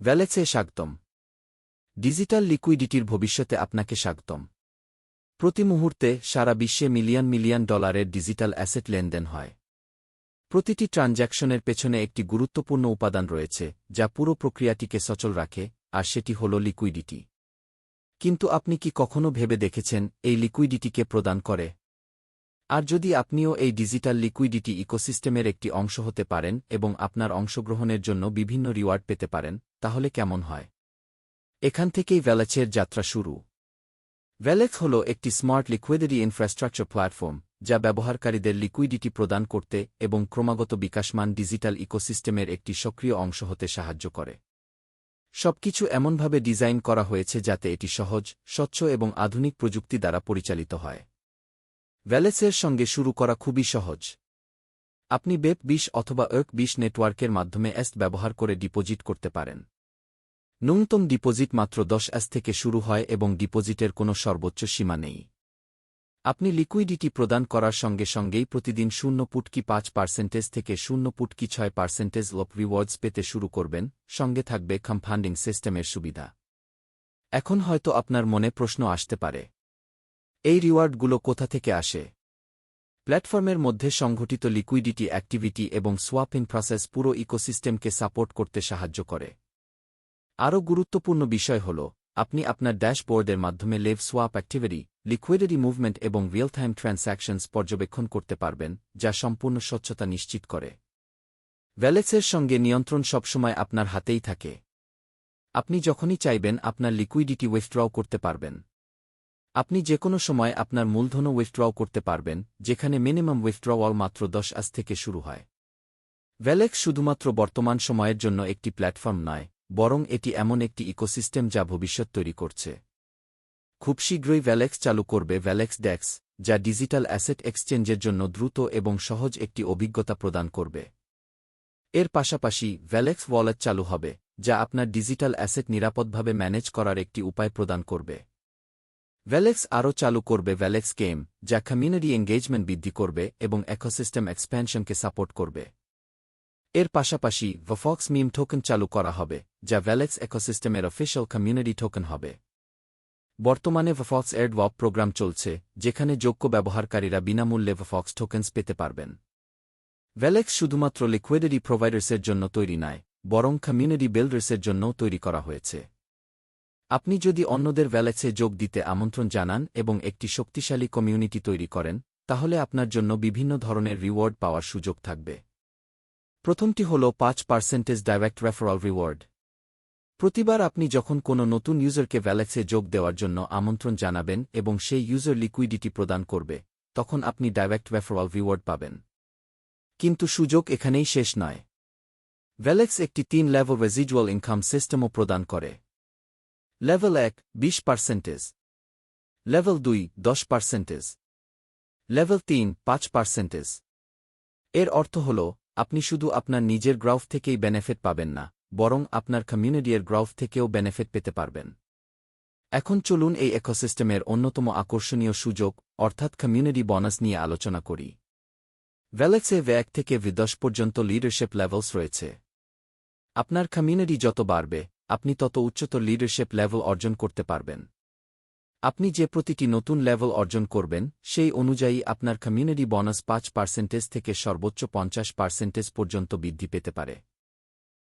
ভ্যালেক্সে স্বাগতম। ডিজিটাল লিকুইডিটির ভবিষ্যতে আপনাকে স্বাগতম। প্রতি মুহূর্তে সারা বিশ্বে মিলিয়ন মিলিয়ন ডলারের ডিজিটাল অ্যাসেট লেনদেন হয়। প্রতিটি ট্রানজ্যাকশনের পেছনে একটি গুরুত্বপূর্ণ উপাদান রয়েছে যা পুরো প্রক্রিয়াটিকে সচল রাখে, আর সেটি হল লিকুইডিটি। কিন্তু আপনি কি কখনো ভেবে দেখেছেন এই লিকুইডিটিকে প্রদান করে? আর যদি আপনিও এই ডিজিটাল লিকুইডিটি ইকোসিস্টেমের একটি অংশ হতে পারেন এবং আপনার অংশগ্রহণের জন্য বিভিন্ন রিওয়ার্ড পেতে পারেন, তাহলে কেমন হয়? এখান থেকেই ভ্যালেক্সের যাত্রা শুরু। ভ্যালেক্স হল একটি স্মার্ট লিকুইডিটি ইনফ্রাস্ট্রাকচার প্ল্যাটফর্ম যা ব্যবহারকারীদের লিকুইডিটি প্রদান করতে এবং ক্রমাগত বিকাশমান ডিজিটাল ইকোসিস্টেমের একটি সক্রিয় অংশ হতে সাহায্য করে। সবকিছু এমনভাবে ডিজাইন করা হয়েছে যাতে এটি সহজ, স্বচ্ছ এবং আধুনিক প্রযুক্তি দ্বারা পরিচালিত হয়। ভ্যালেক্সের সঙ্গে শুরু করা খুবই সহজ। আপনি বেপ20 অথবা ERC20 নেটওয়ার্কের মাধ্যমে এস্ট ব্যবহার করে ডিপোজিট করতে পারেন। ন্যূনতম ডিপোজিট মাত্র 10 থেকে শুরু হয় এবং ডিপোজিটের কোনো সর্বোচ্চ সীমা নেই। আপনি লিকুইডিটি প্রদান করার সঙ্গে সঙ্গেই প্রতিদিন 0.5% থেকে 0.6% লপ রিওয়ার্ডস পেতে শুরু করবেন, সঙ্গে থাকবে কম্পাউন্ডিং সিস্টেমের সুবিধা। এখন হয়তো আপনার মনে প্রশ্ন আসতে পারে, এই রিওয়ার্ডগুলো কোথা থেকে আসে? প্ল্যাটফর্মের মধ্যে সংঘটিত লিকুইডিটি অ্যাক্টিভিটি এবং সোয়াপিং প্রসেস পুরো ইকোসিস্টেমকে সাপোর্ট করতে সাহায্য করে। আরও গুরুত্বপূর্ণ বিষয় হল, আপনি আপনার ড্যাশবোর্ডের মাধ্যমে লেভ সোয়াপ অ্যাক্টিভিটি, লিকুইডিটি মুভমেন্ট এবং রিয়েল টাইম ট্রান্স্যাকশনস পর্যবেক্ষণ করতে পারবেন, যা সম্পূর্ণ স্বচ্ছতা নিশ্চিত করে। ভ্যালেক্সের সঙ্গে নিয়ন্ত্রণ সবসময় আপনার হাতেই থাকে। আপনি যখনই চাইবেন আপনার লিকুইডিটি উইথড্র করতে পারবেন। আপনি যে কোনো সময় আপনার মূলধনও উইথড্র করতে পারবেন, যেখানে মিনিমাম উইথড্রওয়াল মাত্র 10 থেকে শুরু হয়। ভ্যালেক্স শুধুমাত্র বর্তমান সময়ের জন্য একটি প্ল্যাটফর্ম নয়, বরং এটি এমন একটি ইকোসিস্টেম যা ভবিষ্যৎ তৈরি করছে। খুব শীঘ্রই ভ্যালেক্স চালু করবে ভ্যালেক্স ডেক্স, যা ডিজিটাল অ্যাসেট এক্সচেঞ্জের জন্য দ্রুত এবং সহজ একটি অভিজ্ঞতা প্রদান করবে। এর পাশাপাশি ভ্যালেক্স ওয়ালেট চালু হবে, যা আপনার ডিজিটাল অ্যাসেট নিরাপদভাবে ম্যানেজ করার একটি উপায় প্রদান করবে। ভ্যালেক্স আরও চালু করবে ভ্যালেক্স গেম, যা কমিউনিটি এঙ্গেজমেন্ট বৃদ্ধি করবে এবং ইকোসিস্টেম এক্সপ্যানশনকে সাপোর্ট করবে। এর পাশাপাশি ভফক্স মিম টোকেন চালু করা হবে, যা ভ্যালেক্স ইকোসিস্টেমের অফিসিয়াল কমিউনিটি টোকেন হবে। বর্তমানে ভফক্স এয়ারড্রপ প্রোগ্রাম চলছে, যেখানে যোগ্য ব্যবহারকারীরা বিনামূল্যে ভফক্স টোকেন্স পেতে পারবেন। ভ্যালেক্স শুধুমাত্র লিকুইডিটি প্রোভাইডার্সের জন্য তৈরি নয়, বরং কমিউনিটি বিল্ডার্সের জন্যও তৈরি করা হয়েছে। আপনি যদি অন্যদের ভ্যালেক্সে যোগ দিতে আমন্ত্রণ জানান এবং একটি শক্তিশালী কমিউনিটি তৈরি করেন, তাহলে আপনার জন্য বিভিন্ন ধরনের রিওয়ার্ড পাওয়ার সুযোগ থাকবে। প্রথমটি হল 5% ডাইরেক্ট রেফারাল রিওয়ার্ড। প্রতিবার আপনি যখন কোনো নতুন ইউজারকে ভ্যালেক্সে যোগ দেওয়ার জন্য আমন্ত্রণ জানাবেন এবং সেই ইউজার লিকুইডিটি প্রদান করবে, তখন আপনি ডাইরেক্ট রেফারাল রিওয়ার্ড পাবেন। কিন্তু সুযোগ এখানেই শেষ নয়। ভ্যালেক্স একটি 3 লেভেল রেজিডুয়াল ইনকাম সিস্টেমও প্রদান করে। Level 1 20%, level 2 10%, level 3 5%। এর অর্থ হল, আপনি শুধু আপনার নিজের গ্রাফ থেকেই বেনেফিট পাবেন না, বরং আপনার কমিউনিটির গ্রাফ থেকেও বেনেফিট পেতে পারবেন। এখন চলুন এই ইকোসিস্টেমের অন্যতম আকর্ষণীয় সুযোগ, অর্থাৎ কমিউনিটি বোনাস নিয়ে আলোচনা করি। ভ্যালেক্সে V1 থেকে V10 পর্যন্ত লিডারশিপ লেভেলস রয়েছে। আপনার কমিউনিটি যত বাড়বে, আপনি তত উচ্চতর লিডারশিপ লেভেল অর্জন করতে পারবেন। আপনি যে প্রতিটি নতুন লেভেল অর্জন করবেন, সেই অনুযায়ী আপনার কমিউনিটি বোনাস 5% থেকে সর্বোচ্চ 50% পর্যন্ত বৃদ্ধি পেতে পারে।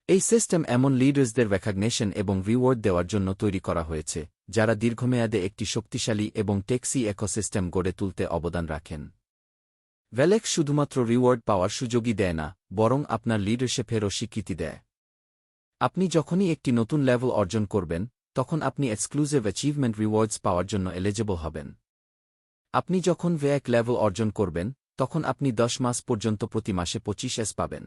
এই সিস্টেম এমন লিডার্সদের রেকগনিশন এবং রিওয়ার্ড দেওয়ার জন্য তৈরি করা হয়েছে, যারা দীর্ঘমেয়াদে একটি শক্তিশালী এবং টেকসি ইকোসিস্টেম গড়ে তুলতে অবদান রাখেন। ভ্যালেক্স শুধুমাত্র রিওয়ার্ড পাওয়ার সুযোগই দেয় না, বরং আপনার লিডারশিপেরও স্বীকৃতি দেয়। আপনি যখনই একটি নতুন লেভেল অর্জন করবেন, তখন আপনি এক্সক্লুসিভ অ্যাচিভমেন্ট রিওয়ার্ডস পাওয়ার জন্য এলিজিবল হবেন। আপনি যখন V1 লেভেল অর্জন করবেন, তখন আপনি 10 মাস পর্যন্ত প্রতি মাসে 25S পাবেন।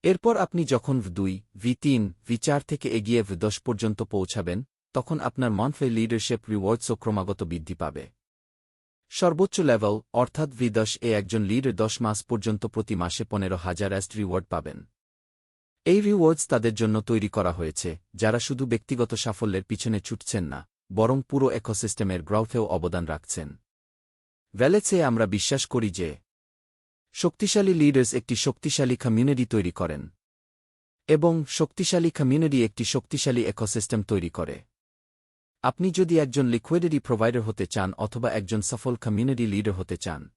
এরপর আপনি যখন V2, V3, V4 থেকে এগিয়ে V10 পর্যন্ত পৌঁছাবেন, তখন আপনার মান্থলি লিডারশিপ রিওয়ার্ডসও ক্রমাগত বৃদ্ধি পাবে। সর্বোচ্চ লেভেল, অর্থাৎ V10 এ একজন লিডার 10 মাস পর্যন্ত প্রতি মাসে 15,000 রিওয়ার্ড পাবেন। এই রিওয়ার্ডস তাদের জন্য তৈরি করা হয়েছে, যারা শুধু ব্যক্তিগত সাফল্যের পিছনে ছুটছেন না, বরং পুরো ইকোসিস্টেমের গ্রোথেও অবদান রাখছেন। ভ্যালেক্সে আমরা বিশ্বাস করি যে শক্তিশালী লিডার্স একটি শক্তিশালী কমিউনিটি তৈরি করেন। এবং শক্তিশালী কমিউনিটি একটি শক্তিশালী ইকোসিস্টেম তৈরি করে। আপনি যদি একজন লিকুইডিটি প্রোভাইডার হতে চান অথবা একজন সফল কমিউনিটি লিডার হতে চান,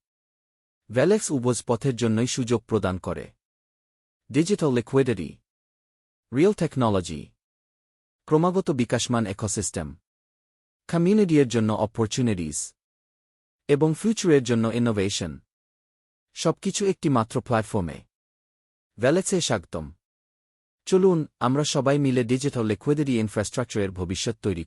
ভ্যালেক্স উভয় পথের জন্যই সুযোগ প্রদান করে। ডিজিটাল লিকুইডিটি, রিয়েল টেকনোলজি, ক্রমাগত বিকাশমান ইকোসিস্টেম, কমিউনিটির জন্য অপরচুনিটিজ এবং ফিউচারের জন্য ইনোভেশন, সবকিছু একটি মাত্র প্ল্যাটফর্মে। ভ্যালেক্সে স্বাগতম। চলুন আমরা সবাই মিলে ডিজিটাল লিকুইডিটি ইনফ্রাস্ট্রাকচারের ভবিষ্যৎ তৈরি